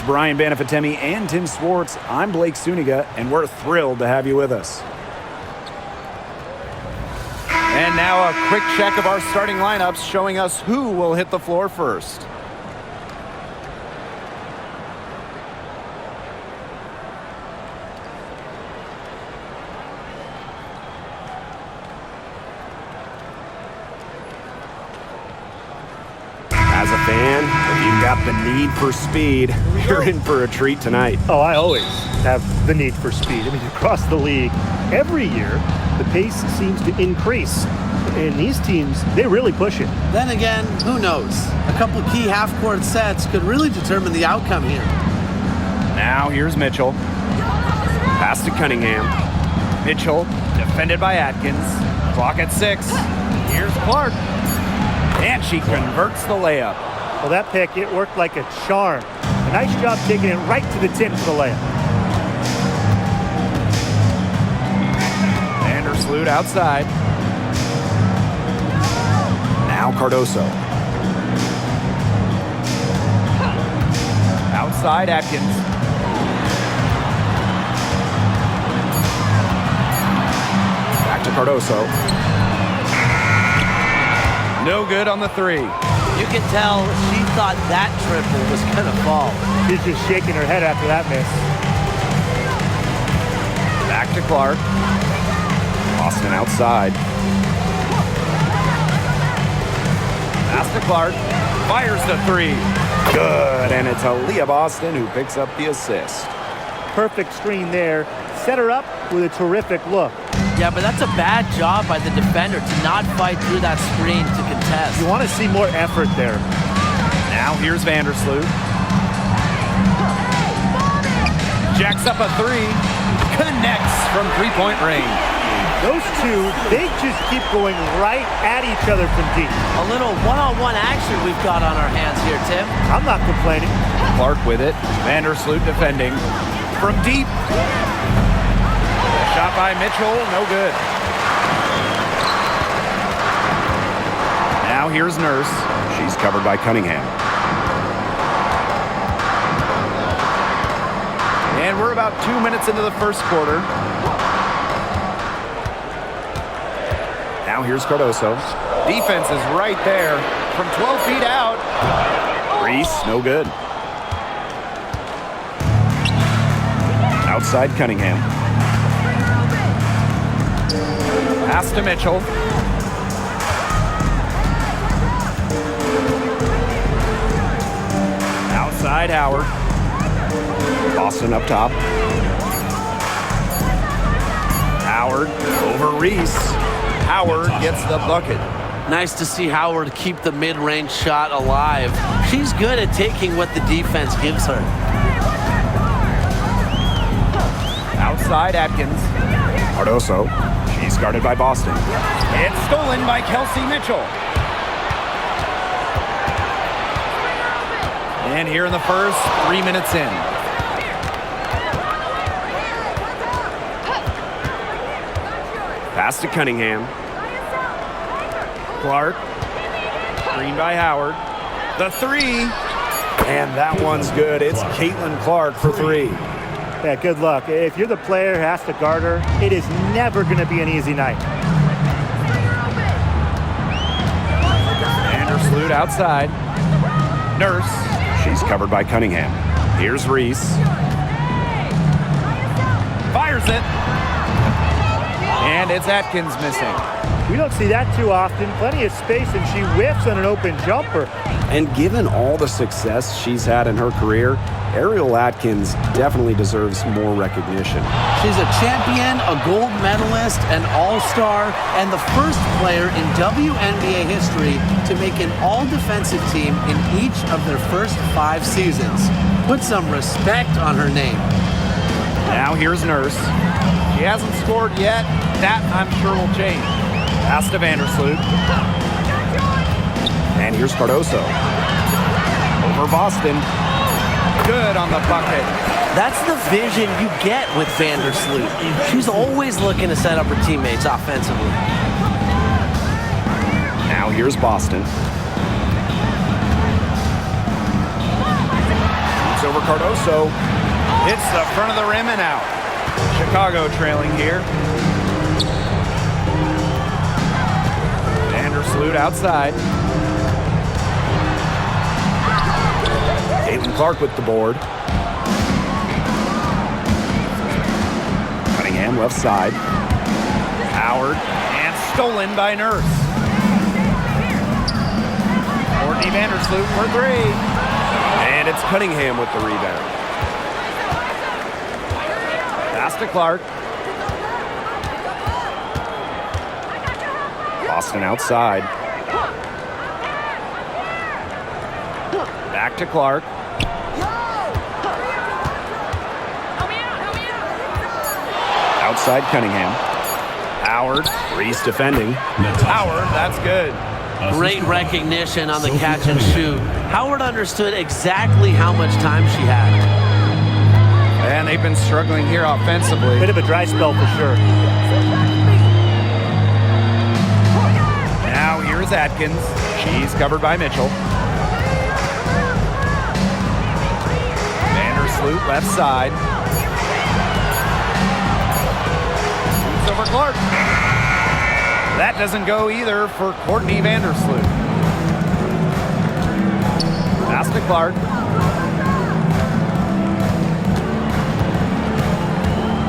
Brian Banafitemi and Tim Swartz. I'm Blake Suniga, and we're thrilled to have you with us. And now a quick check of our starting lineups showing us who will hit the floor first. As a fan, if you've got the need for speed, you're in for a treat tonight. Oh, I always have the need for speed. I mean, across the league, every year, the pace seems to increase. And these teams, they really push it. Then again, who knows? A couple key half-court sets could really determine the outcome here. Now here's Mitchell. Pass to Cunningham. Mitchell, defended by Atkins. Clock at 6. Here's Clark. And she converts the layup. Well, that pick, it worked like a charm. A nice job taking it right to the tip for the layup. Vandersloot outside. Now Cardoso. Outside Atkins. Back to Cardoso. No good on the 3. You can tell she thought that triple was going to fall. She's just shaking her head after that miss. Back to Clark. Boston outside. Pass to Clark. Fires the 3. Good, and it's Aaliyah Boston who picks up the assist. Perfect screen there. Set her up with a terrific look. Yeah, but that's a bad job by the defender to not fight through that screen to contest. You want to see more effort there. Now here's Vandersloot. Jacks up a 3. Connects from three-point range. Those two, they just keep going right at each other from deep. A little one-on-one action we've got on our hands here, Tim. I'm not complaining. Clark with it. Vandersloot defending. From deep. Shot by Mitchell, no good. Now here's Nurse. She's covered by Cunningham. And we're about 2 minutes into the first quarter. Now here's Cardoso. Defense is right there from 12 feet out. Reese, no good. Outside Cunningham. Pass to Mitchell. Outside Howard. Boston up top. Howard over Reese. Howard gets the bucket. Nice to see Howard keep the mid-range shot alive. She's good at taking what the defense gives her. Outside Atkins. Cardoso. She's guarded by Boston. It's stolen by Kelsey Mitchell. And here in the first, 3 minutes in. Pass to Cunningham. Clark. Screen by Howard. The 3. And that one's good. It's Caitlinclark for 3. Yeah, good luck. If you're the player who has to guard her, it is never going to be an easy night. Vandersloot outside. Nurse. She's covered by Cunningham. Here's Reese. Fires it. And it's Atkins missing. We don't see that too often. Plenty of space, and she whiffs on an open jumper. And given all the success she's had in her career, Ariel Atkins definitely deserves more recognition. She's a champion, a gold medalist, an all-star, and the first player in WNBA history to make an all-defensive team in each of their first 5 seasons. Put some respect on her name. Now here's Nurse. She hasn't scored yet. That, I'm sure, will change. Pass to Vandersloot. And here's Cardoso. Over Boston. Good on the bucket. That's the vision you get with Vandersloot. She's always looking to set up her teammates offensively. Now here's Boston. Shoots over Cardoso. Hits the front of the rim and out. Chicago trailing here. Vandersloot outside. Clark with the board. Cunningham left side. Howard, and stolen by Nurse. Courtney Vandersloot for three. And it's Cunningham with the rebound. Pass to Clark. Boston outside. Back to Clark. Outside Cunningham. Howard. Reese defending. Howard, that's good. Great recognition on the catch and shoot. Howard understood exactly how much time she had. And they've been struggling here offensively. Bit of a dry spell for sure. Now here's Atkins. She's covered by Mitchell. Vandersloot left side. Shoots over Clark. That doesn't go either for Courtney Vandersloot. Pass to Clark.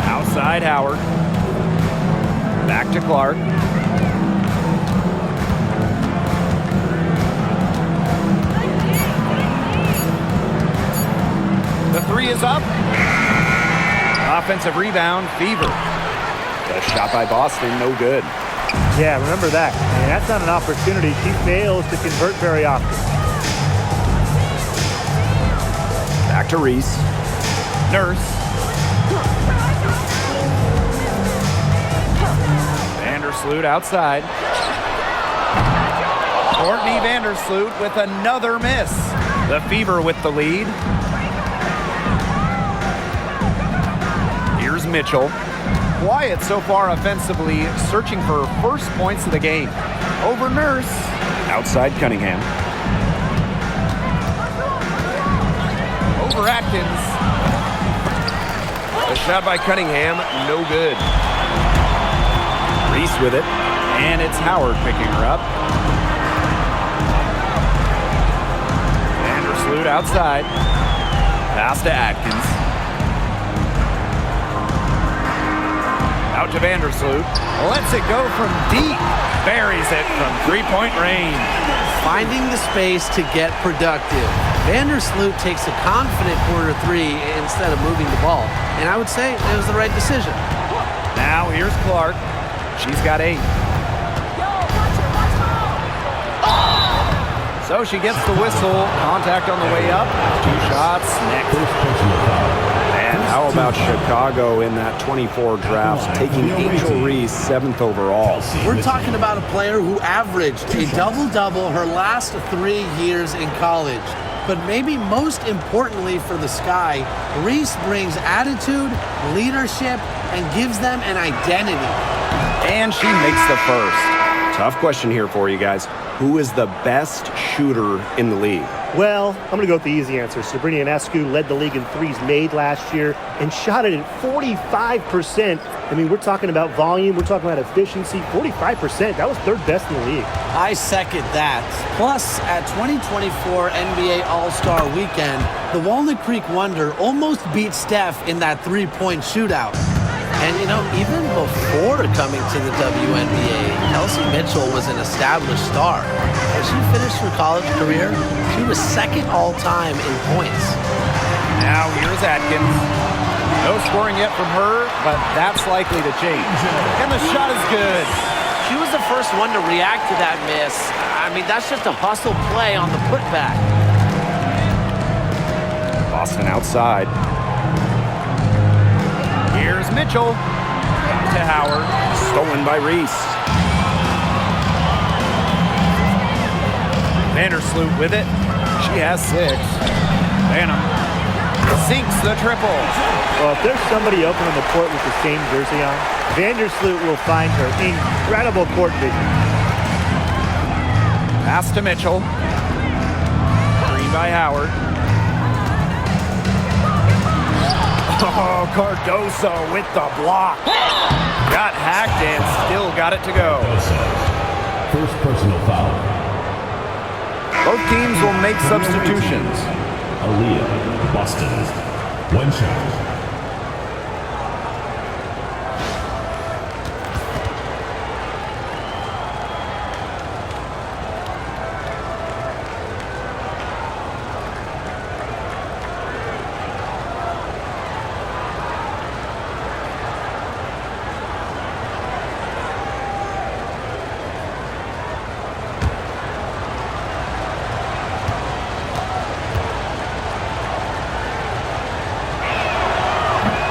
Outside Howard. Back to Clark. The three is up. Offensive rebound, Fever. The shot by Boston, no good. Yeah, remember that. And that's not an opportunity she fails to convert very often. Back to Reese. Nurse. Vandersloot outside. Courtney Vandersloot with another miss. The Fever with the lead. Here's Mitchell. Quiet so far offensively, searching for first points of the game. Over Nurse. Outside Cunningham. Over Atkins. A shot by Cunningham, no good. Reese with it. And it's Howard picking her up. Vandersloot outside. Pass to Atkins. Out to Vandersloot. Lets it go from deep. Buries it from three-point range. Finding the space to get productive. Vandersloot takes a confident corner three instead of moving the ball. And I would say it was the right decision. Now here's Clark. She's got 8. So she gets the whistle. Contact on the way up. 2 shots next. And how about Chicago in that 24 draft, taking Angel Reese 7th overall? We're talking about a player who averaged a double-double her last 3 years in college. But maybe most importantly for the Sky, Reese brings attitude, leadership, and gives them an identity. And she makes the first. Tough question here for you guys. Who is the best shooter in the league? Well, I'm going to go with the easy answer. Sabrina Ionescu led the league in threes made last year and shot it at 45%. I mean, we're talking about volume. We're talking about efficiency. 45%. That was 3rd best in the league. I second that. Plus, at 2024 NBA All-Star Weekend, the Walnut Creek Wonder almost beat Steph in that three-point shootout. And, you know, even before coming to the WNBA, Kelsey Mitchell was an established star. As she finished her college career, she was 2nd all-time in points. Now here's Atkins. No scoring yet from her, but that's likely to change. And the shot is good. She was the first one to react to that miss. I mean, that's just a hustle play on the putback. Boston outside. Here's Mitchell. To Howard. Stolen by Reese. Vandersloot with it. She has 6. Phantom sinks the triple. Well, if there's somebody open on the court with the same jersey on, Vandersloot will find her. Incredible court vision. Pass to Mitchell. Screen by Howard. Oh, Cardoso with the block. Got hacked and still got it to go. First personal foul. Both teams will make substitutions. Aaliyah, Boston. One shot.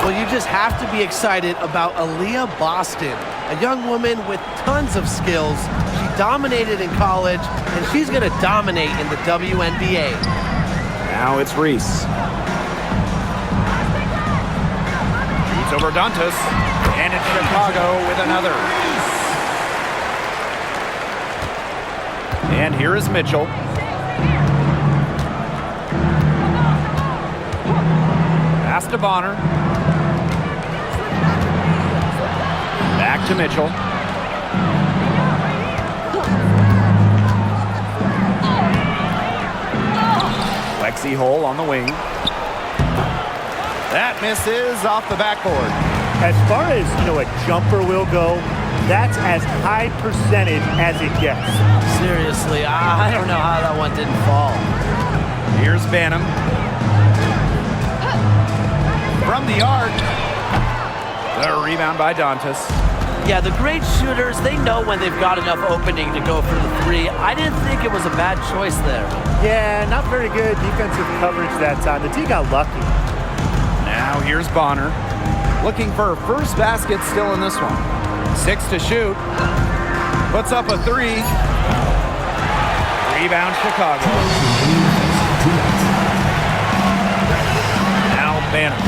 Well, you just have to be excited about Aaliyah Boston, a young woman with tons of skills. She dominated in college, and she's going to dominate in the WNBA. Now it's Reese. Shoots over Dantas, and it's Chicago with another. And here is Mitchell. Pass to Bonner. Back to Mitchell. Lexi Hole on the wing. That misses off the backboard. As far as, a jumper will go, that's as high percentage as it gets. Seriously, I don't know how that one didn't fall. Here's Banham. From the arc. The rebound by Dantas. Yeah, the great shooters, they know when they've got enough opening to go for the three. I didn't think it was a bad choice there. Yeah, not very good defensive coverage that time. The team got lucky. Now here's Bonner. Looking for her first basket still in this one. 6 to shoot. Puts up a 3. Rebound Chicago. Now Banner.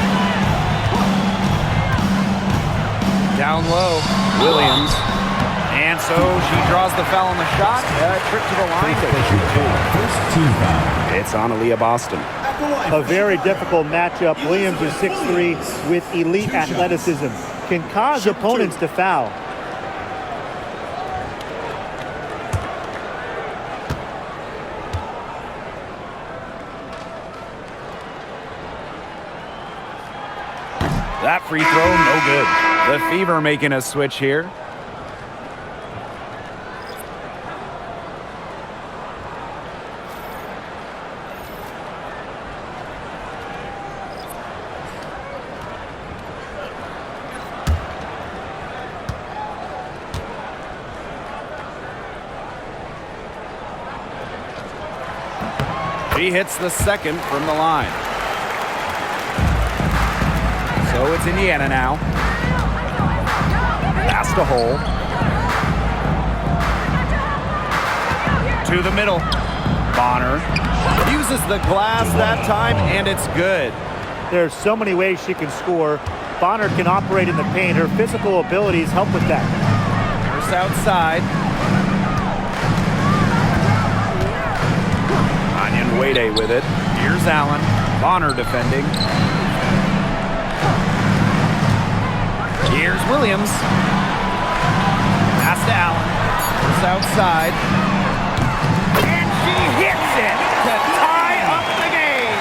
Down low, Williams. And so she draws the foul on the shot. Trip to the line. First team foul. It's on Aaliyah Boston. A very difficult matchup. Williams is 6'3" with elite athleticism. Can cause opponents to foul. That free throw, no good. The Fever making a switch here. She hits the second from the line. So it's Indiana now. Pass to Hole. To the middle. Bonner uses the glass that time, and it's good. There's so many ways she can score. Bonner can operate in the paint. Her physical abilities help with that. First outside. Onion Wade with it. Here's Allen. Bonner defending. Here's Williams. Pass to Allen. First outside. And she hits it to tie up the game.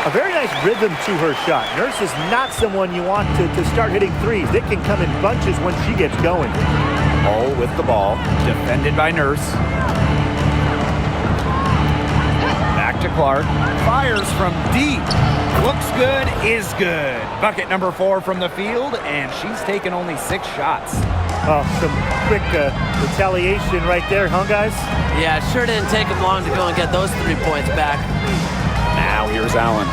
A very nice rhythm to her shot. Nurse is not someone you want to start hitting threes. It can come in bunches when she gets going. Hole with the ball. Defended by Nurse. Back to Clark. Fires from deep. Looks good, is good. Bucket number 4 from the field, and she's taken only 6 shots. Oh, some quick retaliation right there, huh, guys? Yeah, it sure didn't take him long to go and get those 3 points back. Now here's Allen.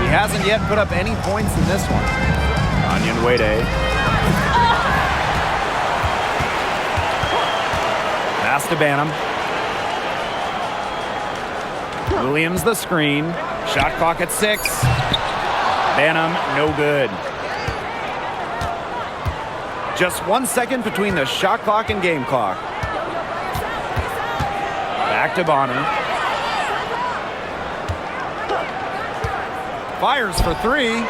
He hasn't yet put up any points in this one. Onion Wade. Pass to Banham. Williams the screen. Shot clock at 6. Banham, no good. Just 1 second between the shot clock and game clock. Back to Bonner. Fires for 3.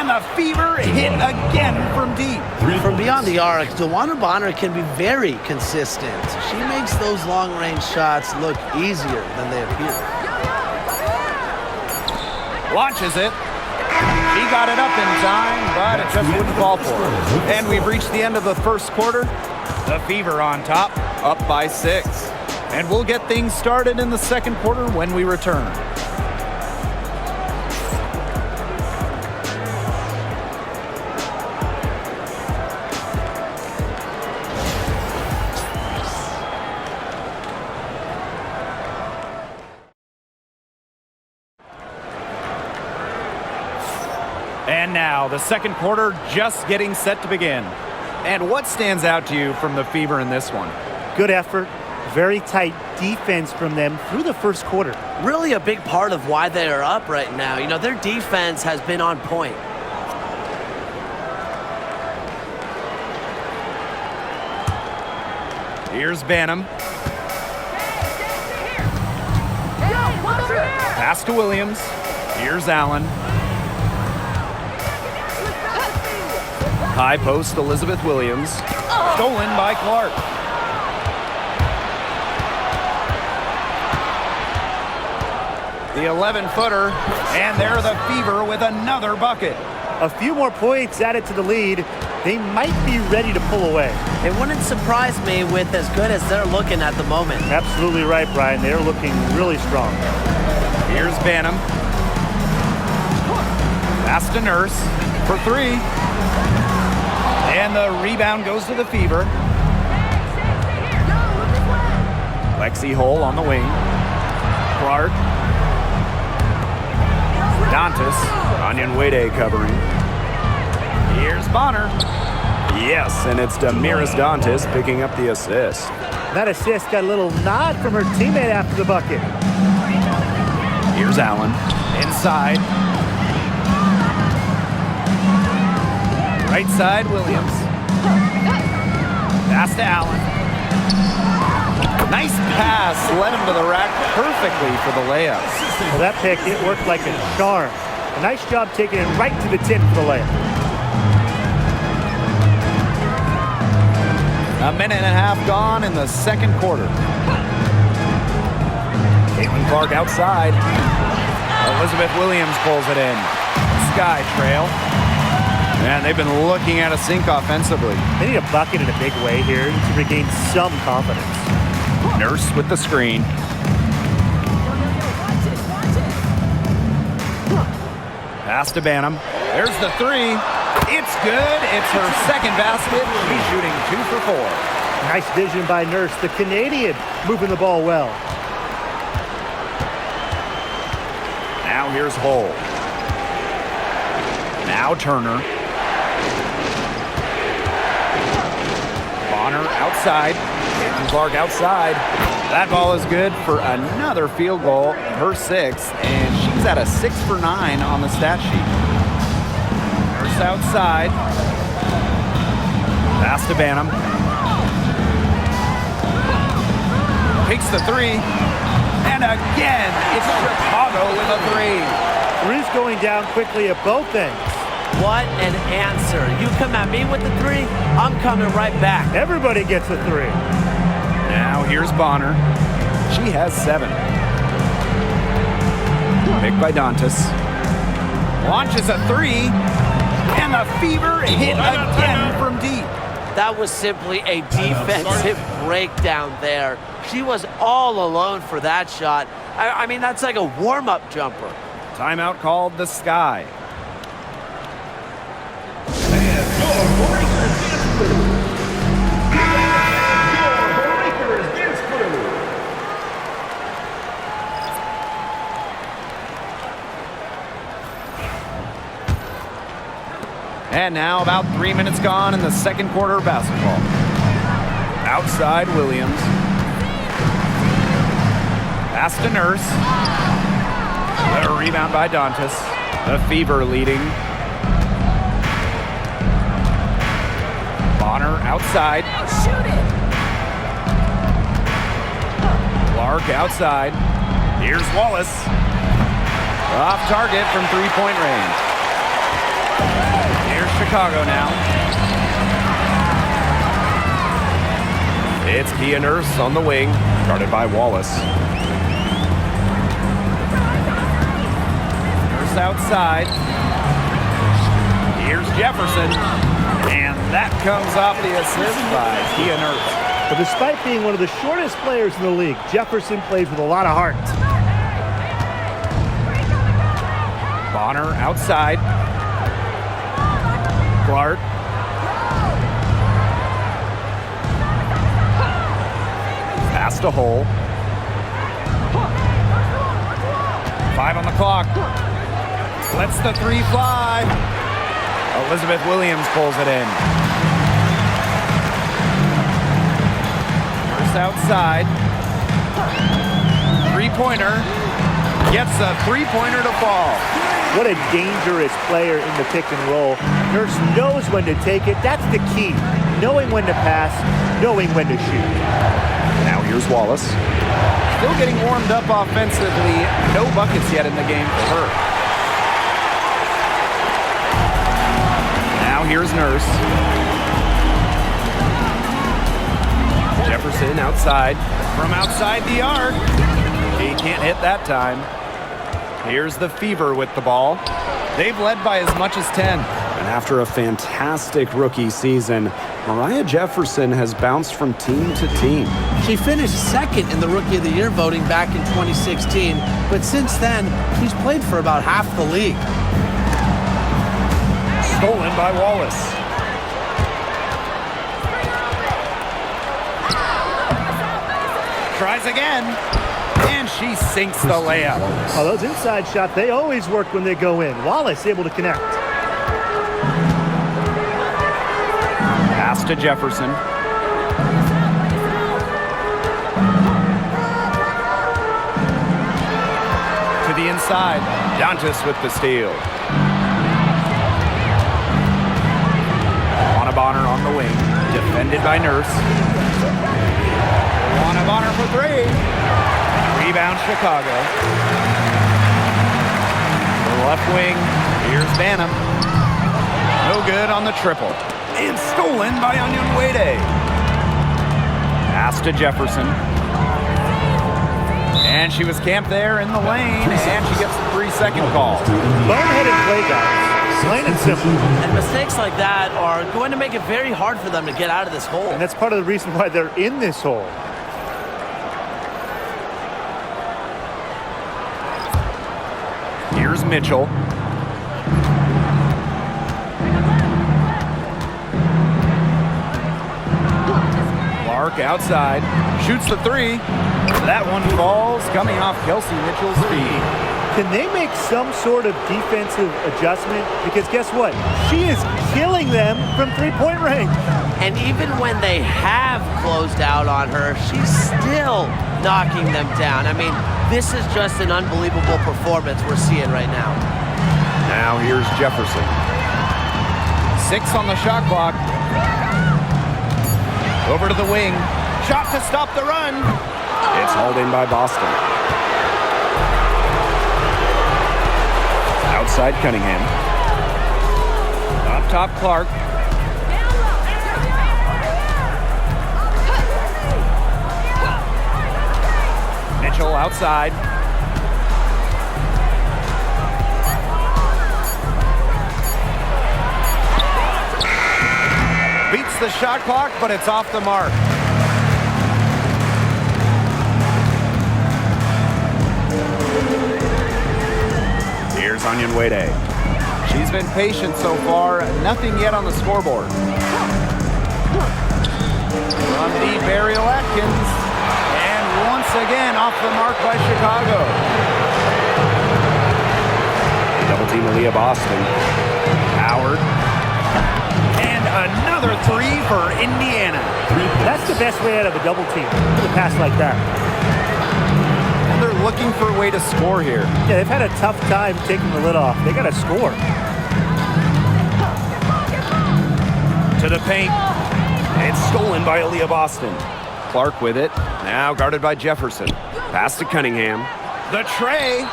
And the fever hit again from deep. From beyond the arc, DeWanna Bonner can be very consistent. She makes those long-range shots look easier than they appear. Launches it. She got it up in time, but it just wouldn't fall for her. And we've reached the end of the first quarter. The Fever on top, up by 6. And we'll get things started in the second quarter when we return. And now, the second quarter just getting set to begin. And what stands out to you from the Fever in this one? Good effort, very tight defense from them through the first quarter. Really a big part of why they are up right now. You know, their defense has been on point. Here's Banham. Pass to Williams. Here's Allen. High post, Elizabeth Williams. Stolen by Clark. The 11-footer, and they're the Fever with another bucket. A few more points added to the lead. They might be ready to pull away. It wouldn't surprise me with as good as they're looking at the moment. Absolutely right, Brian. They're looking really strong. Here's Banham. Pass to Nurse for 3. And the rebound goes to the Fever. Lexi Hole on the wing. Clark. Dantas. Onion Wade covering. Here's Bonner. Yes, and it's Damiris Dantas picking up the assist. That assist got a little nod from her teammate after the bucket. Here's Allen. Inside. Right side, Williams. Pass to Allen. Nice pass. Led him to the rack perfectly for the layup. Well, that pick, it worked like a charm. A nice job taking it right to the tip for the layup. A minute and a half gone in the second quarter. Caitlin Clark outside. Elizabeth Williams pulls it in. Sky trail. And they've been looking at a sink offensively. They need a bucket in a big way here to regain some confidence. Nurse with the screen. Pass to Banham. There's the 3. It's good. It's her second basket. She's shooting 2 for 4. Nice vision by Nurse, the Canadian, moving the ball well. Now here's Hole. Now Turner. Bonner outside. Caitlin Clark outside. That ball is good for another field goal, her 6th, and she's at a 6 for 9 on the stat sheet. Nurse outside. Pass to Banham. Takes the 3. And again, it's Chicago with a 3. Three's going down quickly at both ends. What an answer. You come at me with the 3, I'm coming right back. Everybody gets a 3. Now here's Bonner. She has 7. Picked by Dantas. Launches a 3. And the Fever hit again from deep. That was simply a defensive breakdown there. She was all alone for that shot. I mean, that's like a warm-up jumper. Timeout called the Sky. And now about 3 minutes gone in the second quarter of basketball. Outside Williams. Pass to Nurse. A rebound by Dantas. The Fever leading. Bonner outside. Shoot it. Clark outside. Here's Wallace. Off target from three-point range. Chicago now. It's Kia Nurse on the wing, guarded by Wallace. Nurse outside. Here's Jefferson. And that comes off the assist by Kia Nurse. But despite being one of the shortest players in the league, Jefferson plays with a lot of heart. Bonner outside. Clark. Pass to Hole. 5 on the clock. Lets the 3 fly. Elizabeth Williams pulls it in. First outside. Three-pointer. Gets a three-pointer to fall. What a dangerous player in the pick and roll. Nurse knows when to take it. That's the key. Knowing when to pass, knowing when to shoot. Now here's Wallace. Still getting warmed up offensively. No buckets yet in the game for her. Now here's Nurse. Jefferson outside. From outside the arc. He can't hit that time. Here's the Fever with the ball. They've led by as much as 10. And after a fantastic rookie season, Mariah Jefferson has bounced from team to team. She finished second in the Rookie of the Year voting back in 2016, but since then, she's played for about half the league. Stolen by Wallace. Tries again. And she sinks the layup. Oh, those inside shots, they always work when they go in. Wallace able to connect. Pass to Jefferson. To the inside. Dantas with the steal. Bonner on the wing. Defended by Nurse. Bonner for 3. Rebound Chicago. The left wing. Here's Banham. No good on the triple. And stolen by Onyenwere. Pass to Jefferson. And she was camped there in the lane. And she gets the 3-second call. Boneheaded play, guys. Plain and simple. And mistakes like that are going to make it very hard for them to get out of this hole. And that's part of the reason why they're in this hole. Here's Mitchell. Clark outside. Shoots the 3. That one falls, coming off Kelsey Mitchell's feet. Can they make some sort of defensive adjustment? Because guess what? She is killing them from three-point range. And even when they have closed out on her, she's still knocking them down. I mean, this is just an unbelievable performance we're seeing right now. Now here's Jefferson. 6 on the shot clock. Over to the wing. Shot to stop the run. It's hauled in by Boston. Outside Cunningham. Up top Clark. Mitchell outside. Beats the shot clock, but it's off the mark. Here's Onyenwere. She's been patient so far. Nothing yet on the scoreboard. From deep, Ariel Atkins. And once again, off the mark by Chicago. Double team Aaliyah Boston. Howard. And another 3 for Indiana. That's the best way out of a double team, with a pass like that. And they're looking for a way to score here. Yeah, they've had a tough time taking the lid off. They got to score. To the paint. It's stolen by Aaliyah Boston. Clark with it. Now guarded by Jefferson. Pass to Cunningham. The tray.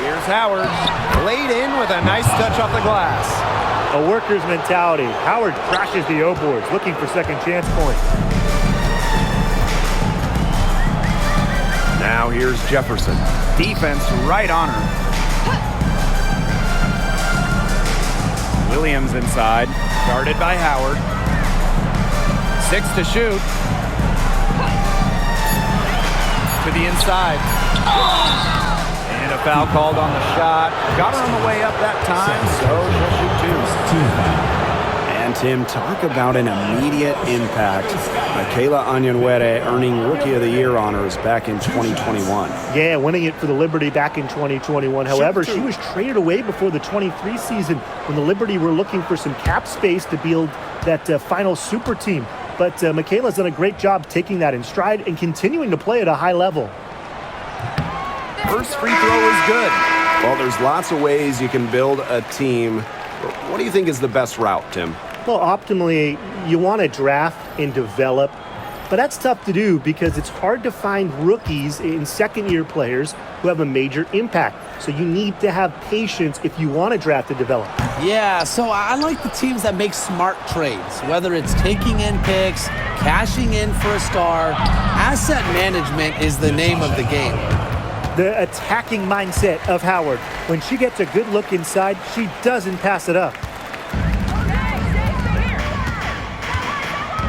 Here's Howard. Laid in with a nice touch off the glass. A worker's mentality. Howard crashes the O-boards, looking for second chance points. Now here's Jefferson. Defense right on her. Williams inside. Guarded by Howard. 6 to shoot. To the inside. And a foul called on the shot. Got her on the way up that time, so she'll shoot 2. And Tim, talk about an immediate impact. Michaela Onyenwere earning Rookie of the Year honors back in 2021. Yeah, winning it for the Liberty back in 2021. However, she was traded away before the 23 season when the Liberty were looking for some cap space to build that final super team. But Michaela's done a great job taking that in stride and continuing to play at a high level. First free throw is good. Well, there's lots of ways you can build a team. What do you think is the best route, Tim? Well, optimally, you want to draft and develop, but that's tough to do because it's hard to find rookies and second-year players who have a major impact. So you need to have patience if you want to draft and develop. Yeah, so I like the teams that make smart trades, whether it's taking in picks, cashing in for a star. Asset management is the name of the game. The attacking mindset of Howard. When she gets a good look inside, she doesn't pass it up.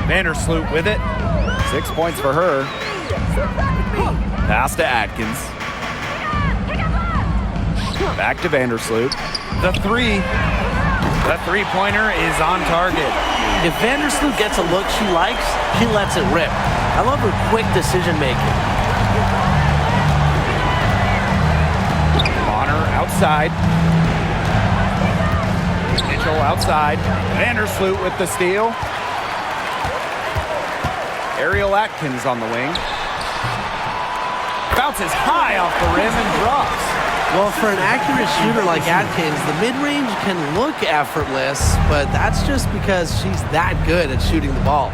Vandersloot with it. 6 points for her. Pass to Atkins. Back to Vandersloot. The three-pointer is on target. If Vandersloot gets a look she likes, she lets it rip. I love her quick decision-making. Bonner outside. Mitchell outside. Vandersloot with the steal. Ariel Atkins on the wing. Bounces high off the rim and drops. Well, for an accurate shooter like Atkins, the mid-range can look effortless, but that's just because she's that good at shooting the ball.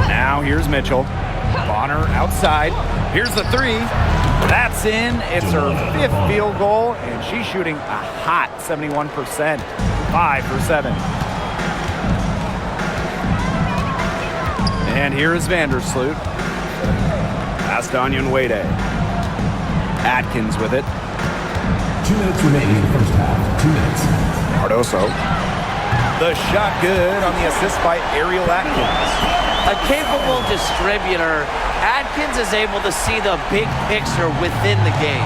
Now here's Mitchell. Bonner outside. Here's the three. That's in. It's her 5th field goal, and she's shooting a hot 71%. 5 for 7. And here is Vandersloot. Pass to Onyenwere. Atkins with it. 2 minutes remaining in the first half. 2 minutes. Cardoso. The shot good on the assist by Ariel Atkins. A capable distributor, Atkins is able to see the big picture within the game.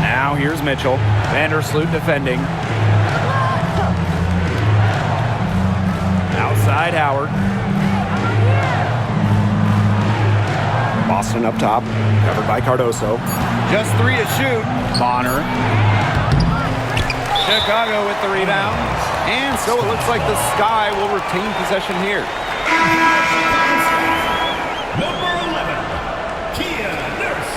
Now here's Mitchell. Vandersloot defending. Outside Howard. Boston up top, covered by Cardoso. Just 3 to shoot. Bonner. Chicago with the rebound. And so it looks like the Sky will retain possession here. Number 11, Kia Nurse.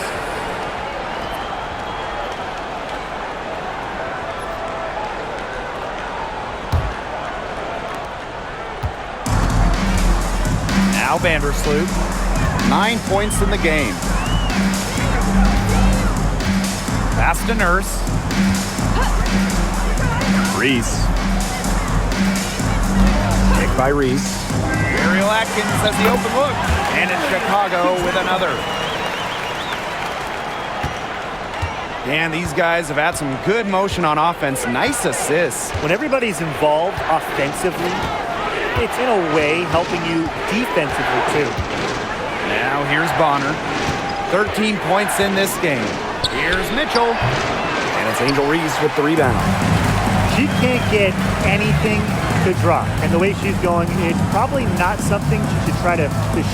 Now Vandersloot. 9 points in the game. Pass to Nurse. Reese. Kick by Reese. Ariel Atkins has the open look. And it's Chicago with another. And these guys have had some good motion on offense. Nice assists. When everybody's involved offensively, it's in a way helping you defensively too. Now here's Bonner. 13 points in this game. Here's Mitchell. And it's Angel Reese with the rebound. She can't get anything to drop. And the way she's going, it's probably not something she should try to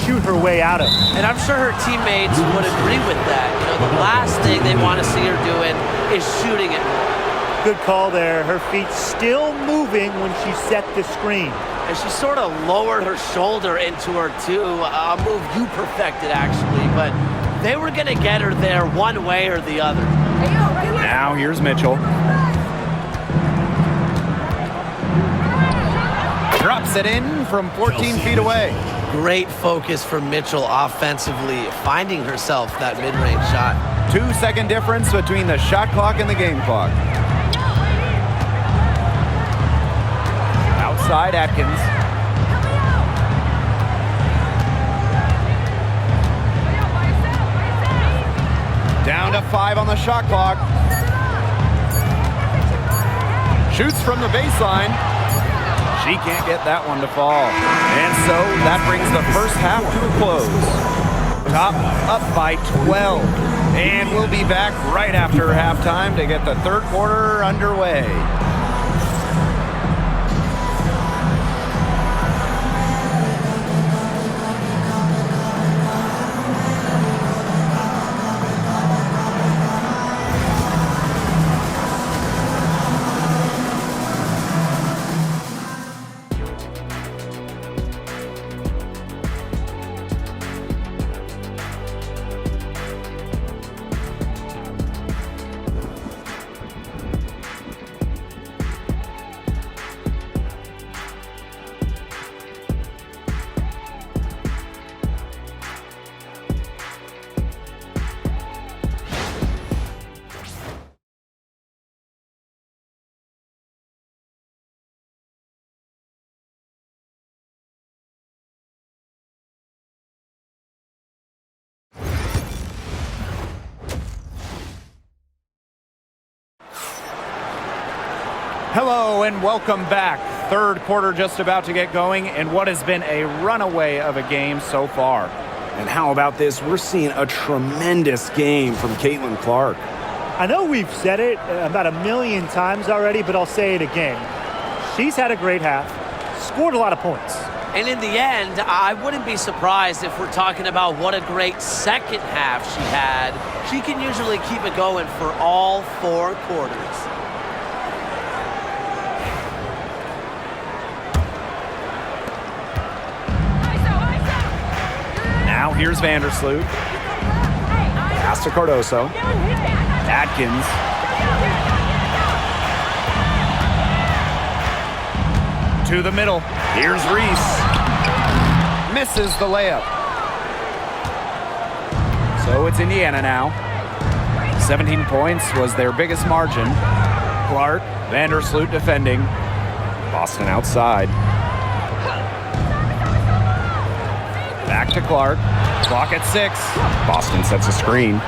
shoot her way out of. And I'm sure her teammates would agree with that. You know, the last thing they want to see her doing is shooting it. Good call there. Her feet still moving when she set the screen. And she sort of lowered her shoulder into her too. A move you perfected, actually. But they were going to get her there one way or the other. Now here's Mitchell. Drops it in from 14 feet away. Great focus from Mitchell offensively, finding herself that mid-range shot. 2-second difference between the shot clock and the game clock. Outside Atkins. Down to 5 on the shot clock. Shoots from the baseline. She can't get that one to fall. And so that brings the first half to a close. Top up by 12. And we'll be back right after halftime to get the third quarter underway. Hello and welcome back. Third quarter just about to get going and what has been a runaway of a game so far. And how about this? We're seeing a tremendous game from Caitlin-Clark. I know we've said it about a million times already, but I'll say it again. She's had a great half, scored a lot of points. And in the end, I wouldn't be surprised if we're talking about what a great second half she had. She can usually keep it going for all 4 quarters. Now here's Vandersloot. Pass to Cardoso. Atkins. To the middle. Here's Reese. Misses the layup. So it's Indiana now. 17 points was their biggest margin. Clark, Vandersloot defending. Boston outside. Back to Clark. Clock at 6. Boston sets a screen.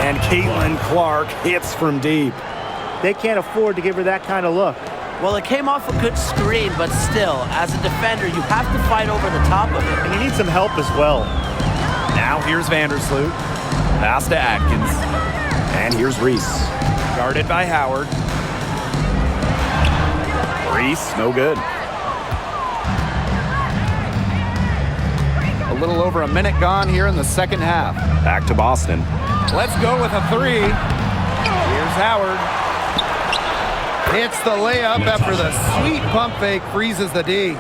And Caitlin-Clark hits from deep. They can't afford to give her that kind of look. Well, it came off a good screen, but still, as a defender, you have to fight over the top of it. And you need some help as well. Now here's Vandersloot. Pass to Atkins. And here's Reese. Guarded by Howard. Reese, no good. A little over a minute gone here in the second half. Back to Boston. Let's go with a 3. Here's Howard. Hits the layup after the sweet pump fake freezes the D.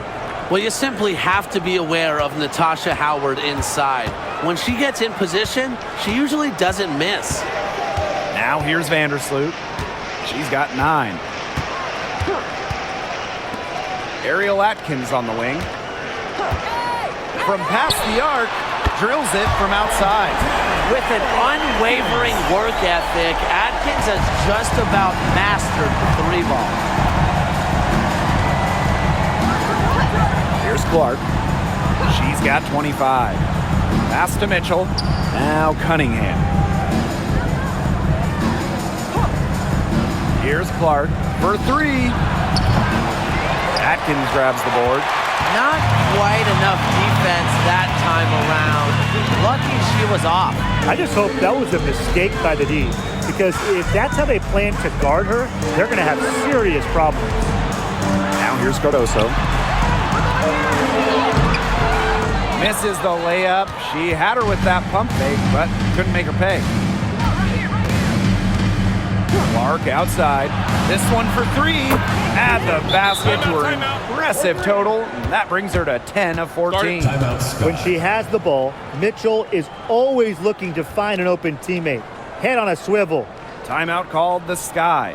Well, you simply have to be aware of Natasha Howard inside. When she gets in position, she usually doesn't miss. Now here's Vandersloot. She's got 9. Ariel Atkins on the wing. From past the arc, drills it from outside. With an unwavering work ethic, Atkins has just about mastered the 3 ball. Here's Clark. She's got 25. Pass to Mitchell. Now Cunningham. Here's Clark for 3. Atkins grabs the board. Not quite enough defense that time around. Lucky she was off. I just hope that was a mistake by the D, because if that's how they plan to guard her, they're going to have serious problems. Now here's Cardoso. Misses the layup. She had her with that pump fake, but couldn't make her pay. Clark outside. This one for 3. At the basket to her impressive total. That brings her to 10 of 14. When she has the ball, Mitchell is always looking to find an open teammate. Head on a swivel. Timeout called the Sky.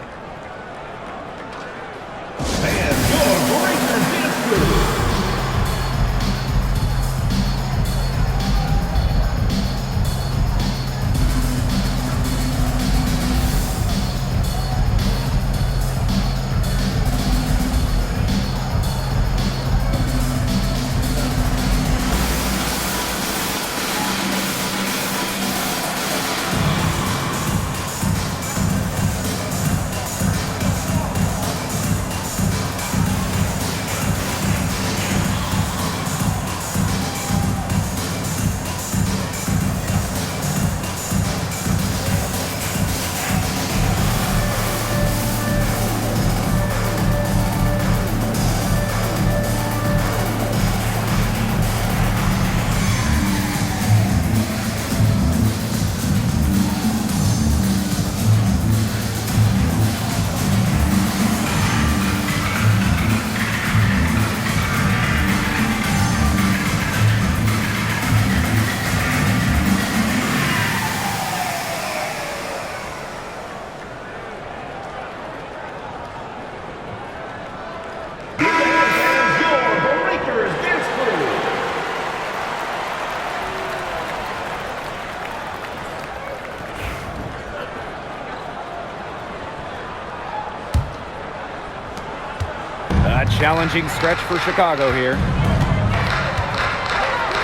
A challenging stretch for Chicago here.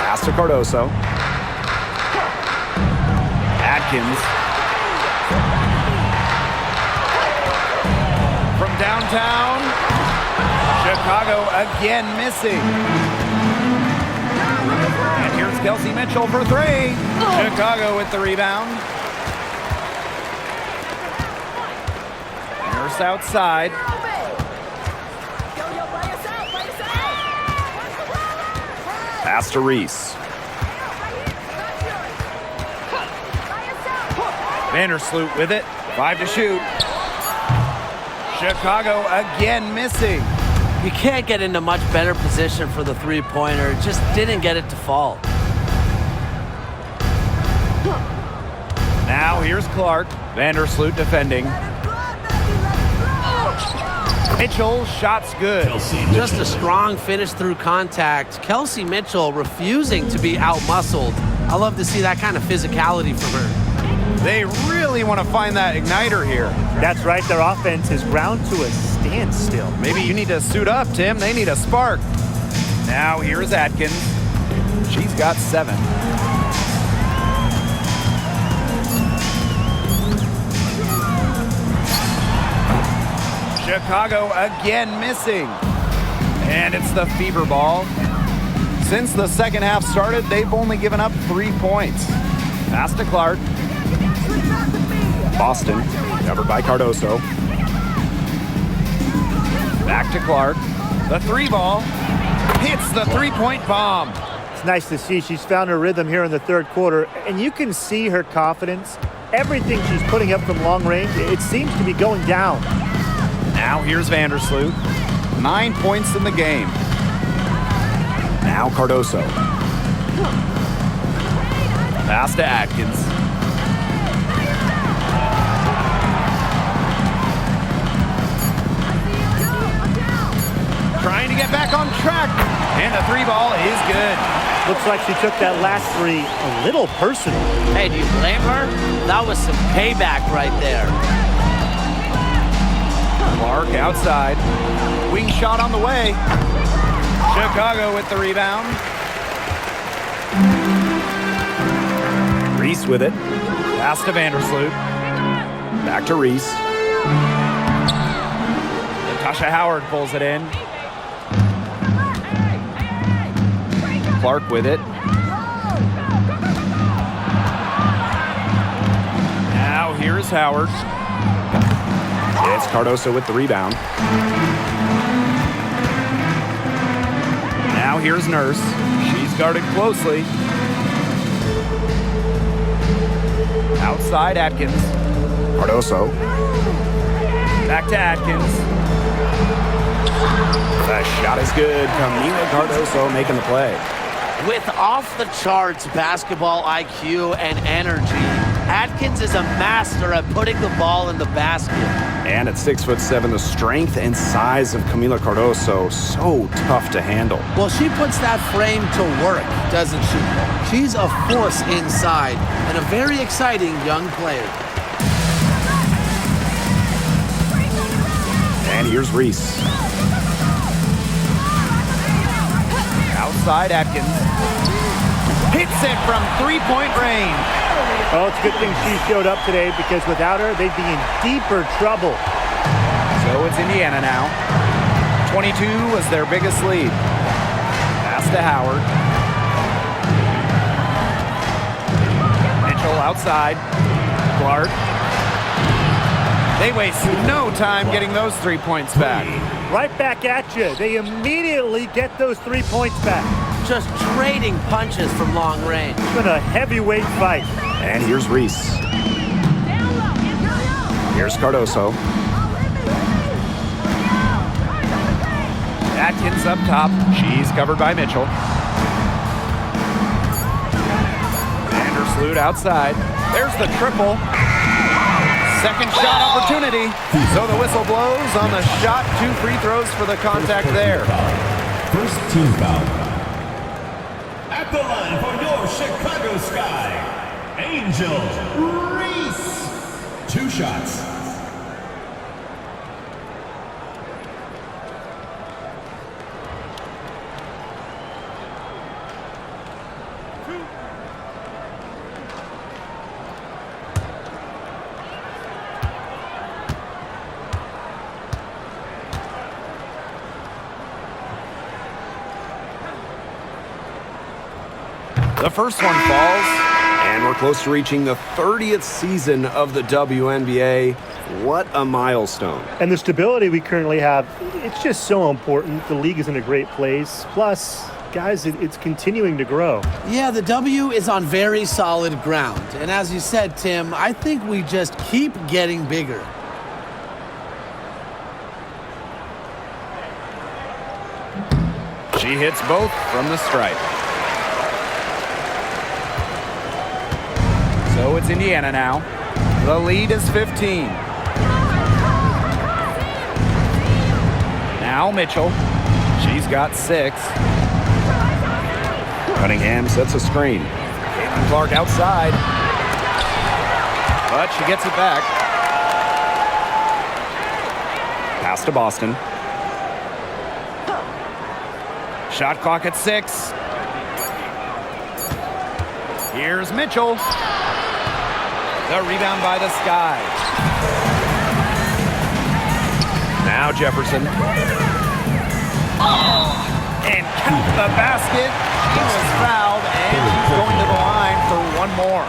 Pass to Cardoso. Atkins. From downtown. Chicago again missing. And here's Kelsey Mitchell for three. Chicago with the rebound. Nurse outside. Pass to Reese. Vandersloot with it. 5 to shoot. Chicago again missing. You can't get into much better position for the three-pointer. Just didn't get it to fall. Now here's Clark. Vandersloot defending. Mitchell, shots good. Just a strong finish through contact. Kelsey Mitchell refusing to be out-muscled. I love to see that kind of physicality from her. They really want to find that igniter here. That's right. Their offense is ground to a standstill. Maybe you need to suit up, Tim. They need a spark. Now here's Atkins. She's got 7. Chicago again missing. And it's the Fever ball. Since the second half started, they've only given up 3 points. Pass to Clark. Boston, covered by Cardoso. Back to Clark. The 3 ball hits the 3-point bomb. It's nice to see she's found her rhythm here in the third quarter, and you can see her confidence. Everything she's putting up from long range, it seems to be going down. Now here's Vandersloot. 9 points in the game. Now Cardoso. Pass to Atkins. Trying to get back on track. And the 3 ball is good. Looks like she took that last 3 a little personal. Hey, do you blame her? That was some payback right there. Clark outside. Wing shot on the way. Chicago with the rebound. Reese with it. Pass to Vandersloot. Back to Reese. Natasha Howard pulls it in. Clark with it. Now here's Howard. It's Cardoso with the rebound. Now here's Nurse. She's guarded closely. Outside Atkins. Cardoso. Back to Atkins. The shot is good. Camila Cardoso making the play. With off-the-charts basketball IQ and energy, Atkins is a master at putting the ball in the basket. And at 6'7", the strength and size of Camila Cardoso, so tough to handle. Well, she puts that frame to work, doesn't she? She's a force inside and a very exciting young player. And here's Reese. Outside Atkins. Hits it from 3-point range. Oh, it's a good thing she showed up today, because without her, they'd be in deeper trouble. So it's Indiana now. 22 was their biggest lead. Pass to Howard. Mitchell outside. Clark. They waste no time getting those 3 points back. Right back at you. They immediately get those 3 points back. Just trading punches from long range. It's been a heavyweight fight. And here's Reese. Here's Cardoso. Atkins up top. She's covered by Mitchell. Vandersloot outside. There's the triple. Second shot opportunity. So the whistle blows on the shot. 2 free throws for the contact there. First team foul. At the line for your Chicago Sky, Angel Reese. 2 shots. The first one falls. And we're close to reaching the 30th season of the WNBA. What a milestone. And the stability we currently have, it's just so important. The league is in a great place. Plus, guys, it's continuing to grow. Yeah, the W is on very solid ground. And as you said, Tim, I think we just keep getting bigger. She hits both from the stripe. So it's Indiana now. The lead is 15. Now Mitchell. She's got 6. Cunningham sets a screen. Clark outside. But she gets it back. Pass to Boston. Shot clock at 6. Here's Mitchell. The rebound by the Sky. Now Jefferson. And count the basket. She was fouled, and she's going to the line for one more.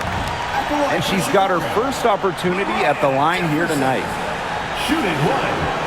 And she's got her first opportunity at the line here tonight. Shooting one.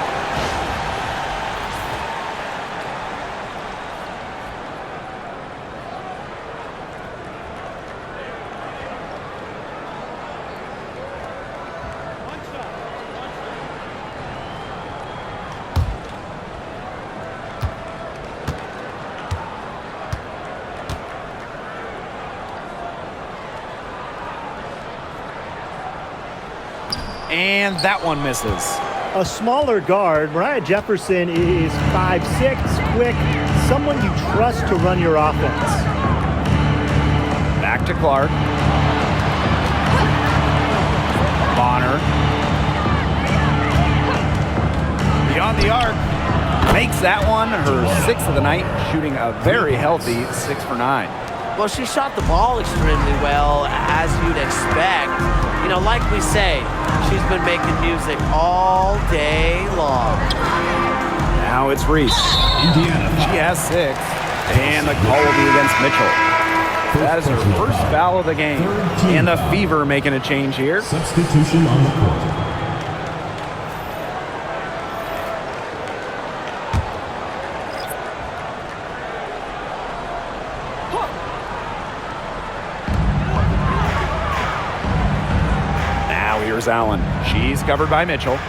And that one misses. A smaller guard, Mariah Jefferson is 5'6", quick, someone you trust to run your offense. Back to Clark. Bonner. Beyond the arc. Makes that one her 6th of the night, shooting a very healthy 6 for 9. Well, she shot the ball extremely well, as you'd expect. You know, like we say, she's been making music all day long. Now it's Reese. Indiana. She has 6. And the call will be against Mitchell. That is her first foul of the game. And the Fever making a change here. Substitution on the court. Here's Allen. She's covered by Mitchell.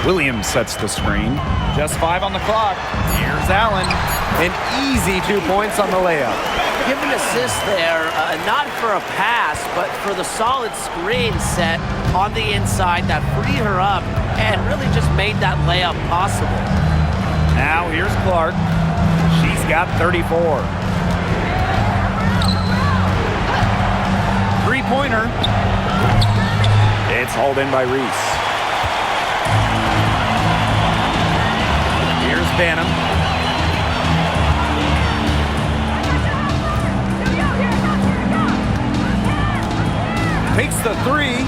Williams sets the screen. Just 5 on the clock. Here's Allen. An easy 2 points on the layup. Give an assist there, not for a pass, but for the solid screen set on the inside that freed her up and really just made that layup possible. Now here's Clark. She's got 34. 3-pointer. It's hauled in by Reese. Here's Banham. Takes the 3.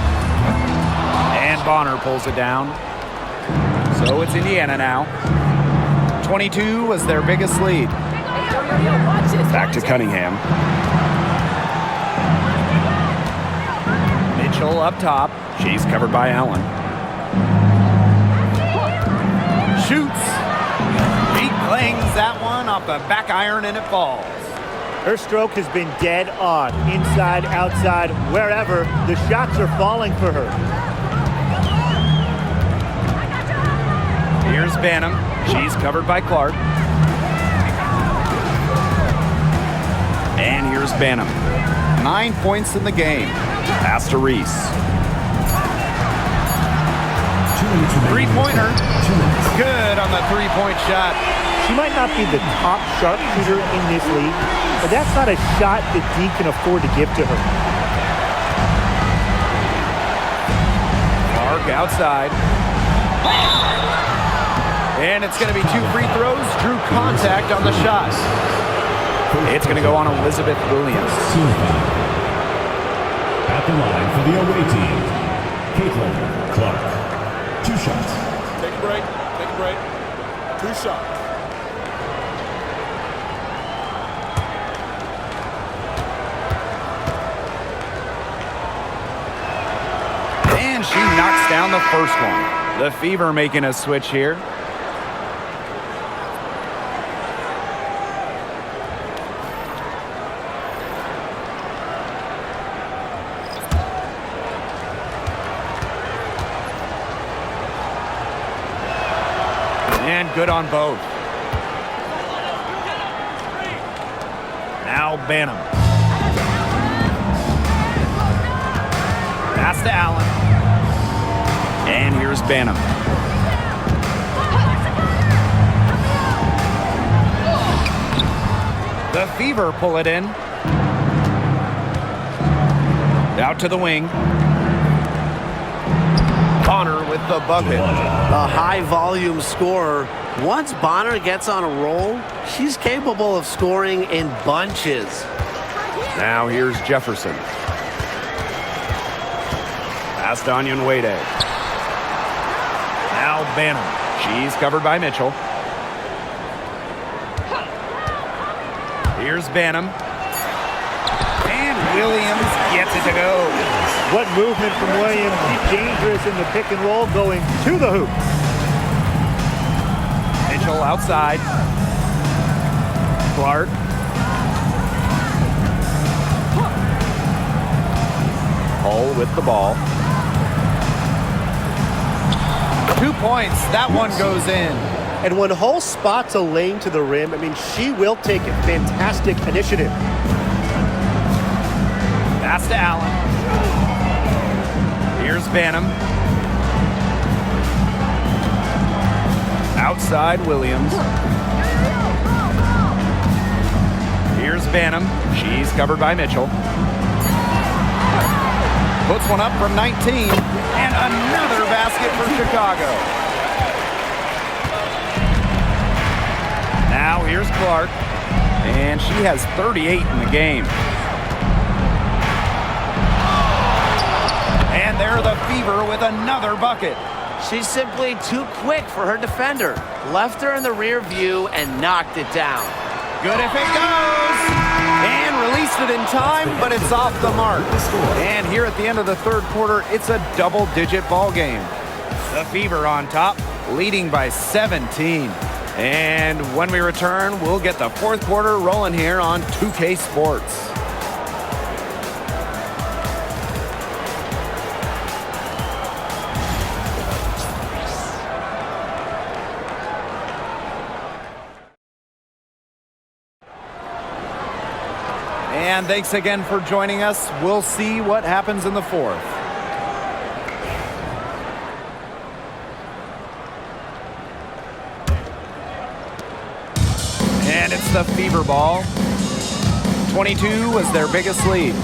And Bonner pulls it down. So it's Indiana now. 22 was their biggest lead. Back to Cunningham. Mitchell up top. She's covered by Allen. Shoots. She clangs that one off the back iron and it falls. Her stroke has been dead on. Inside, outside, wherever. The shots are falling for her. Here's Banham. She's covered by Clark. And here's Banham. 9 points in the game. Pass to Reese. 3-pointer. Good on the 3-point shot. She might not be the top sharpshooter in this league, but that's not a shot that D can afford to give to her. Clark outside. And it's going to be 2 free throws. Drew contact on the shot. It's going to go on Elizabeth Williams. At the line for the away team, CaitlinClark. 2 shots. Take a break. Take a break. 2 shots. down the first one. The Fever making a switch here. And good on both. Now Banham. Pass to Allen. And here's Banham. The Fever pull it in. Out to the wing. Bonner with the bucket. A high-volume scorer. Once Bonner gets on a roll, she's capable of scoring in bunches. Now here's Jefferson. Pass to Onyenwere. Now Banham. She's covered by Mitchell. Here's Banham. And Williams gets it to go. What movement from Williams. He's dangerous in the pick and roll going to the hoop. Mitchell outside. Clark. Hull with the ball. 2 points. That one goes in. And when Hull spots a lane to the rim, I mean, she will take it. Fantastic initiative. Pass to Allen. Here's Banham. Outside Williams. Here's Banham. She's covered by Mitchell. Puts one up from 19. And another basket for Chicago. Now here's Clark. And she has 38 in the game. And there the Fever with another bucket. She's simply too quick for her defender. Left her in the rear view and knocked it down. Good if it goes. And released it in time, but it's off the mark. And here at the end of the third quarter, it's a double-digit ball game. The Fever on top, leading by 17. And when we return, we'll get the fourth quarter rolling here on 2K Sports. And thanks again for joining us. We'll see what happens in the fourth. And it's the Fever ball. 22 was their biggest lead.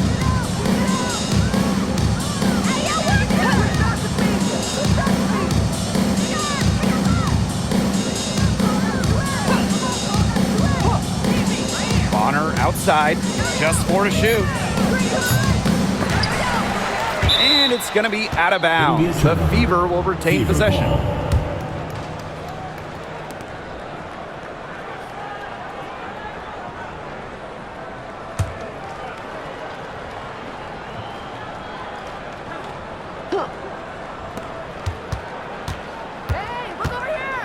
Bonner outside. Just 4 to shoot. And it's going to be out of bounds. The Fever will retain possession.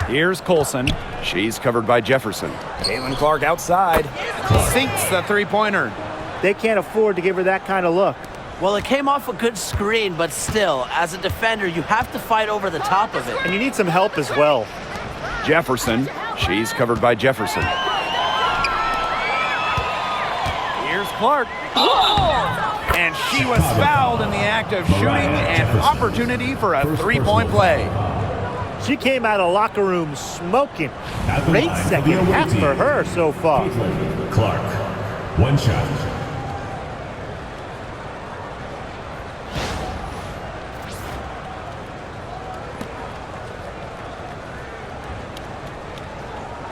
Here's Colson. She's covered by Jefferson. CaitlinClark outside. Sinks the three-pointer. They can't afford to give her that kind of look. Well, it came off a good screen, but still, as a defender, you have to fight over the top of it. And you need some help as well. Jefferson. She's covered by Jefferson. Here's Clark. And she was fouled in the act of shooting, and opportunity for a three-point play. She came out of the locker room smoking. Great second half for her so far. Clark, one shot.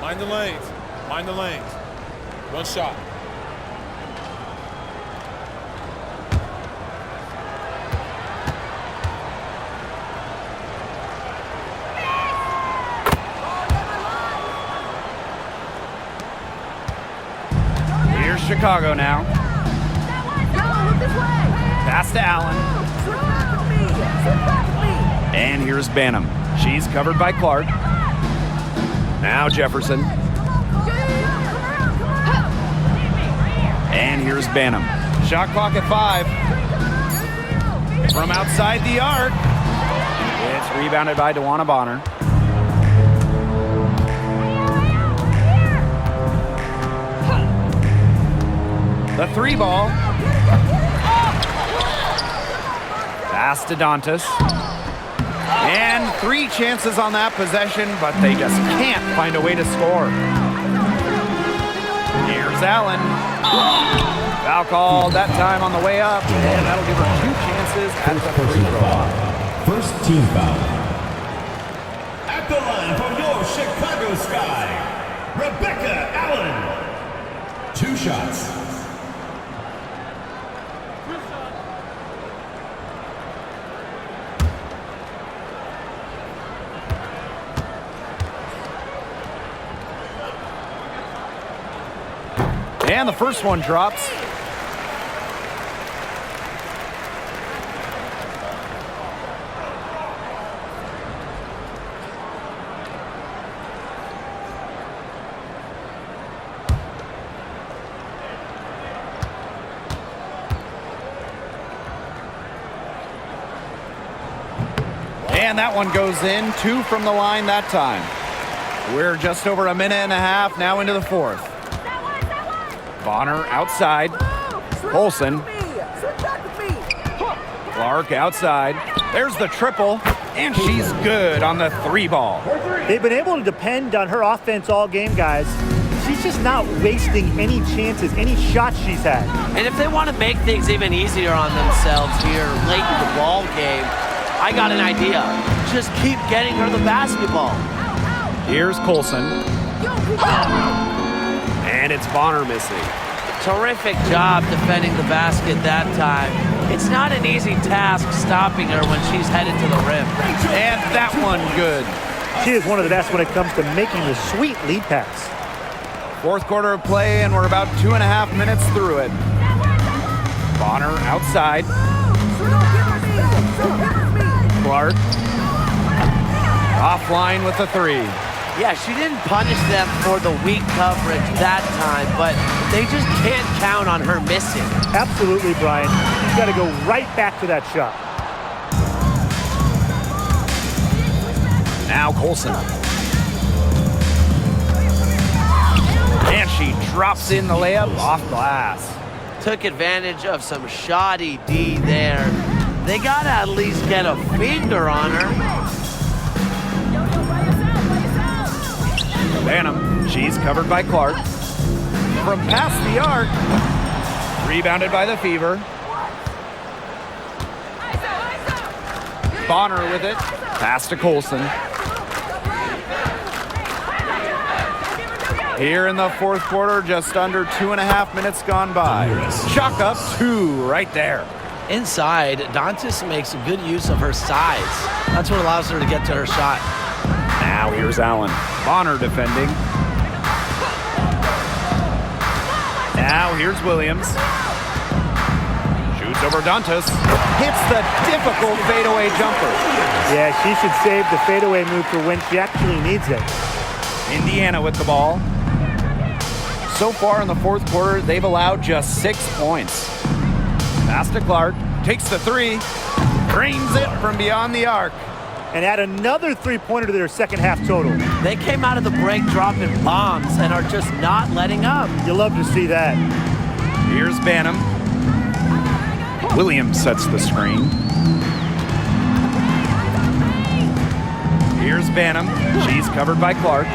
Mind the lanes. Mind the lanes. One shot. Here's Chicago now. Pass to Allen. And here's Banham. She's covered by Clark. Now Jefferson. And here's Banham. Shot clock at 5. From outside the arc. It's rebounded by DeWanna Bonner. The 3 ball. Pass to Dantas. And 3 chances on that possession, but they just can't find a way to score. Here's Allen. Foul called that time on the way up, and that'll give her 2 chances at the free throw. First team foul. At the line from your Chicago Sky, Rebecca Allen. 2 shots. And the first one drops. And that one goes in. 2 from the line that time. We're just over a minute and a half now into the 4th. Bonner outside. Olsen. Clark outside. There's the triple. And she's good on the 3 ball. They've been able to depend on her offense all game, guys. She's just not wasting any chances, any shots she's had. And if they want to make things even easier on themselves here late in the ball game, I got an idea. Just keep getting her the basketball. Here's Colson. And it's Bonner missing. Terrific job defending the basket that time. It's not an easy task stopping her when she's headed to the rim. And that one good. She is one of the best when it comes to making the sweet lead pass. 4th quarter of play, and we're about 2.5 minutes through it. Bonner outside. Clark. Offline with the 3. Yeah, she didn't punish them for the weak coverage that time, but they just can't count on her missing. Absolutely, Brian. She's got to go right back to that shot. Now Colson. And she drops in the layup off glass. Took advantage of some shoddy D there. They got to at least get a finger on her. Banham, she's covered by Clark. From past the arc, rebounded by the Fever. Bonner with it, pass to Colson. Here in the 4th quarter, just under 2.5 minutes gone by. Chalk up 2 right there. Inside, Dantas makes good use of her size. That's what allows her to get to her shot. Now here's Allen. Bonner defending. Now here's Williams. Shoots over Dantas. Hits the difficult fadeaway jumper. Yeah, she should save the fadeaway move for when she actually needs it. Indiana with the ball. So far in the 4th quarter, they've allowed just 6 points. Pass to Clark. Takes the 3. Drains it from beyond the arc. And add another 3-pointer to their second half total. They came out of the break dropping bombs and are just not letting up. You love to see that. Here's Banham. Williams sets the screen. Here's Banham. She's covered by Clark.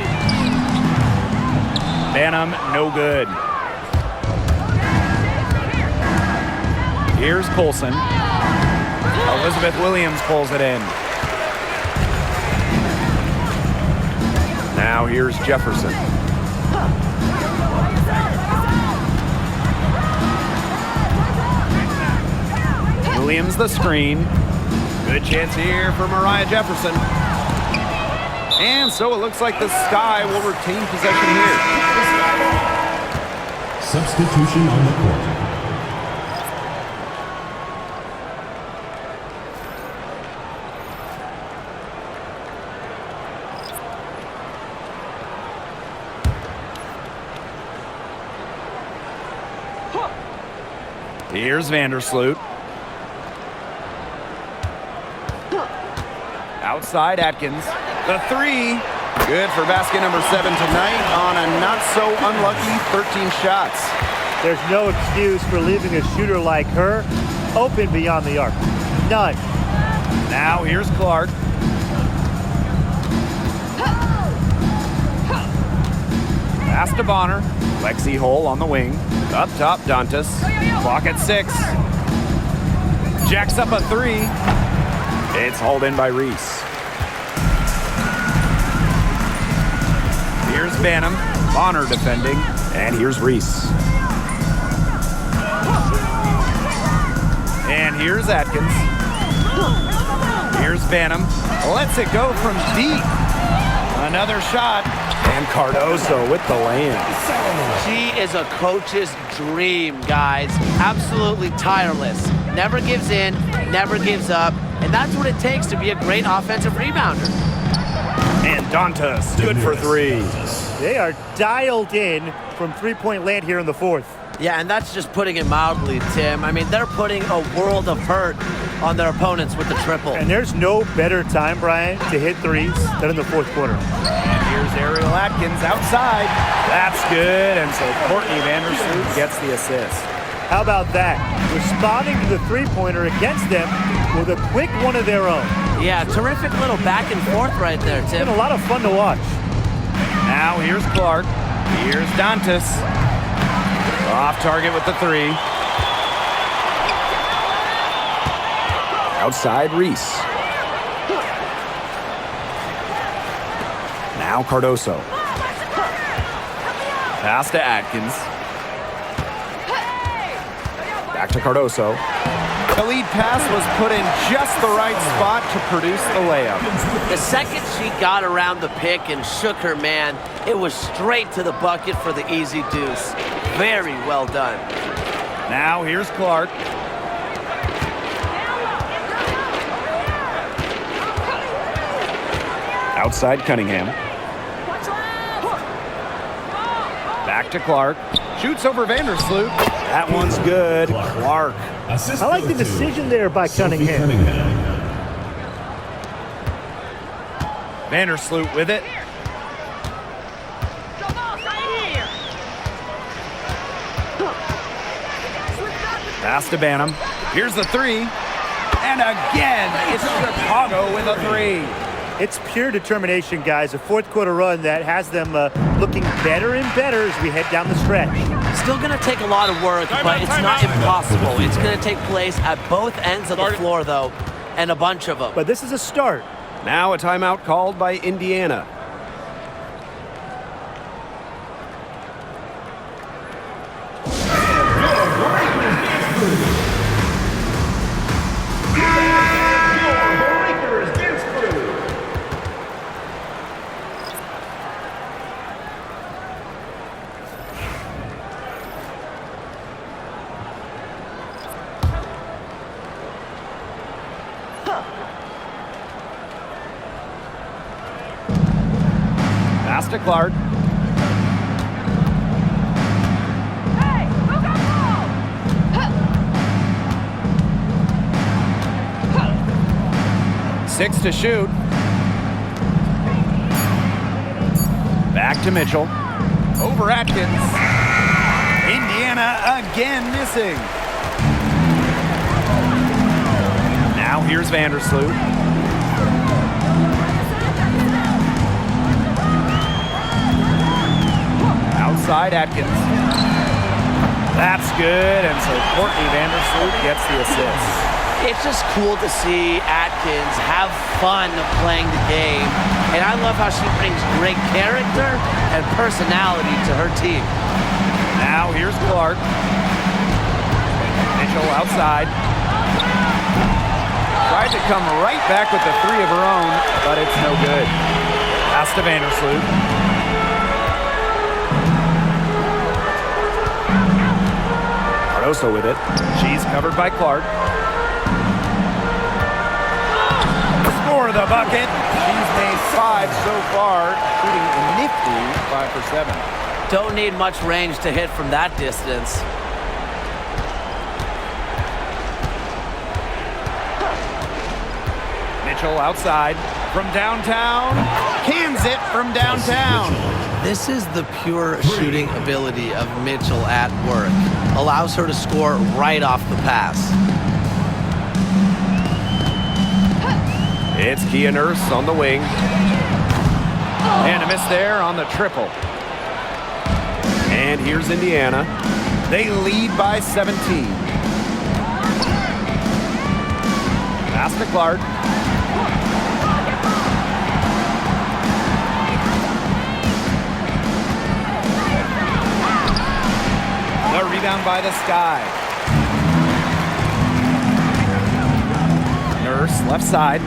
Banham, no good. Here's Colson. Elizabeth Williams pulls it in. Now here's Jefferson. Williams the screen. Good chance here for Mariah Jefferson. And so it looks like the Sky will retain possession here. Substitution on the court. Here's Vandersloot. Outside Atkins. The three. Good for basket number 7 tonight on a not-so-unlucky 13 shots. There's no excuse for leaving a shooter like her open beyond the arc. None. Now here's Clark. Pass to Bonner. Lexi Hole on the wing. Up top, Dantas. Clock at 6. Jacks up a 3. It's hauled in by Reese. Here's Banham. Bonner defending. And here's Reese. And here's Atkins. Here's Banham. Lets it go from deep. Another shot. And Cardoso with the land. She is a coach's dream, guys. Absolutely tireless. Never gives in, never gives up. And that's what it takes to be a great offensive rebounder. And Dantas, good for 3. They are dialed in from three-point land here in the fourth. Yeah, and that's just putting it mildly, Tim. I mean, they're putting a world of hurt on their opponents with the triple. And there's no better time, Brian, to hit threes than in the fourth quarter. And here's Ariel Atkins outside. That's good. And so Courtney Vandersloot gets the assist. How about that? Responding to the three-pointer against them with a quick one of their own. Yeah, terrific little back and forth right there, It's Tim. been a lot of fun to watch. Now here's Clark. Here's Dantas. Off target with the 3. Outside Reese. Now Cardoso. Pass to Atkins. Back to Cardoso. The lead pass was put in just the right spot to produce the layup. The second she got around the pick and shook her man, it was straight to the bucket for the easy deuce. Very well done. Now here's Clark. Outside Cunningham. Back to Clark. Shoots over Vandersloot. That one's good. Clark. I like the decision there by Cunningham. Vandersloot with it. Pass to Banham. Here's the 3. And again, it's Chicago with a 3. It's pure determination, guys. A fourth quarter run that has them looking better and better as we head down the stretch. Still going to take a lot of work, but it's not impossible. It's going to take place at both ends of the floor, though, and a bunch of them. But this is a start. Now a timeout called by Indiana. Pass to Clark. Hey, who got the ball? 6 to shoot. Back to Mitchell. Over Atkins. Indiana again missing. Now here's Vandersloot. Outside Atkins. That's good, and so Courtney Vandersloot gets the assist. It's just cool to see Atkins have fun playing the game, and I love how she brings great character and personality to her team. Now here's Clark. Mitchell outside. Tried to come right back with the 3 of her own, but it's no good. Pass to Vandersloot. Cardoso with it. She's covered by Clark. For the bucket. She's made 5 so far, shooting a nifty 5 for 7. Don't need much range to hit from that distance. Mitchell outside from downtown. Cans it from downtown. This is the pure shooting ability of Mitchell at work. Allows her to score right off the pass. It's Kia Nurse on the wing. And a miss there on the triple. And here's Indiana. They lead by 17. Pass to Clark. The rebound by the Sky. Nurse, left side.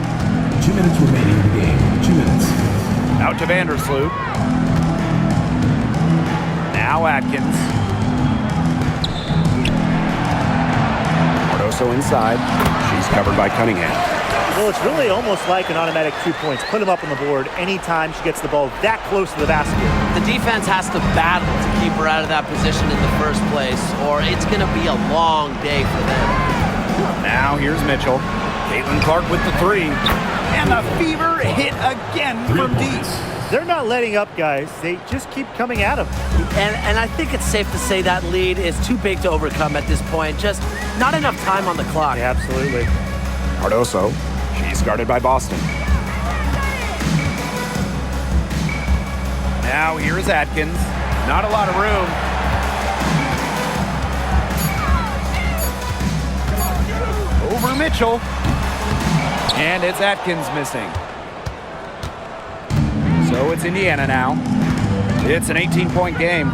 2 minutes remaining in the game. 2 minutes. Out to Vandersloot. Now Atkins. Cardoso inside. She's covered by Cunningham. Well, it's really almost like an automatic 2 points. Put them up on the board anytime she gets the ball that close to the basket. The defense has to battle to keep her out of that position in the first place, or it's going to be a long day for them. Now here's Mitchell. Caitlin Clark with the three. And the Fever hit again from deep. They're not letting up, guys. They just keep coming at them. And I think it's safe to say that lead is too big to overcome at this point. Just not enough time on the clock. Yeah, absolutely. Cardoso. She's guarded by Boston. Now here's Atkins. Not a lot of room. Over Mitchell. And it's Atkins missing. So it's Indiana now. It's an 18-point game.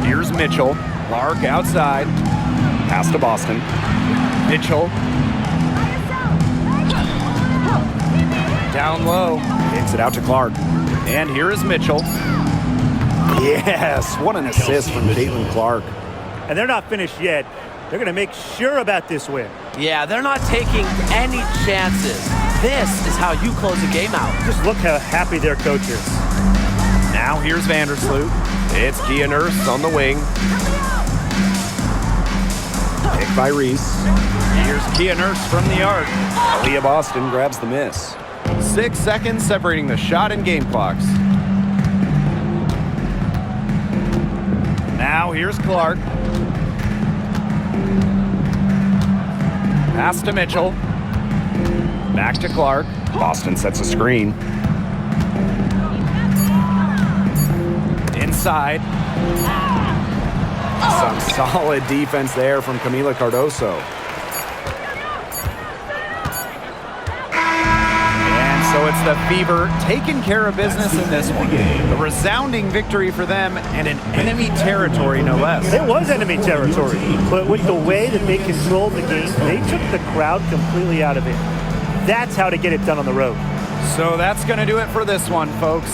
Here's Mitchell. Clark outside. Pass to Boston. Mitchell. Down low. Kicks it out to Clark. And here is Mitchell. Yes, what an assist from Caitlin Clark. And they're not finished yet. They're going to make sure about this win. Yeah, they're not taking any chances. This is how you close a game out. Just look how happy their coach is. Now here's Vandersloot. It's Kia Nurse on the wing. Picked by Reese. Here's Kia Nurse from the arc. Aaliyah Boston grabs the miss. 6 seconds separating the shot and game clocks. Now here's Clark. Pass to Mitchell. Back to Clark. Boston sets a screen. Inside. Some solid defense there from Camila Cardoso. And so it's the Fever taking care of business in this one. A resounding victory for them and an enemy territory, no less. It was enemy territory, but with the way that they controlled the game, they took the crowd completely out of it. That's how to get it done on the road. So that's going to do it for this one, folks.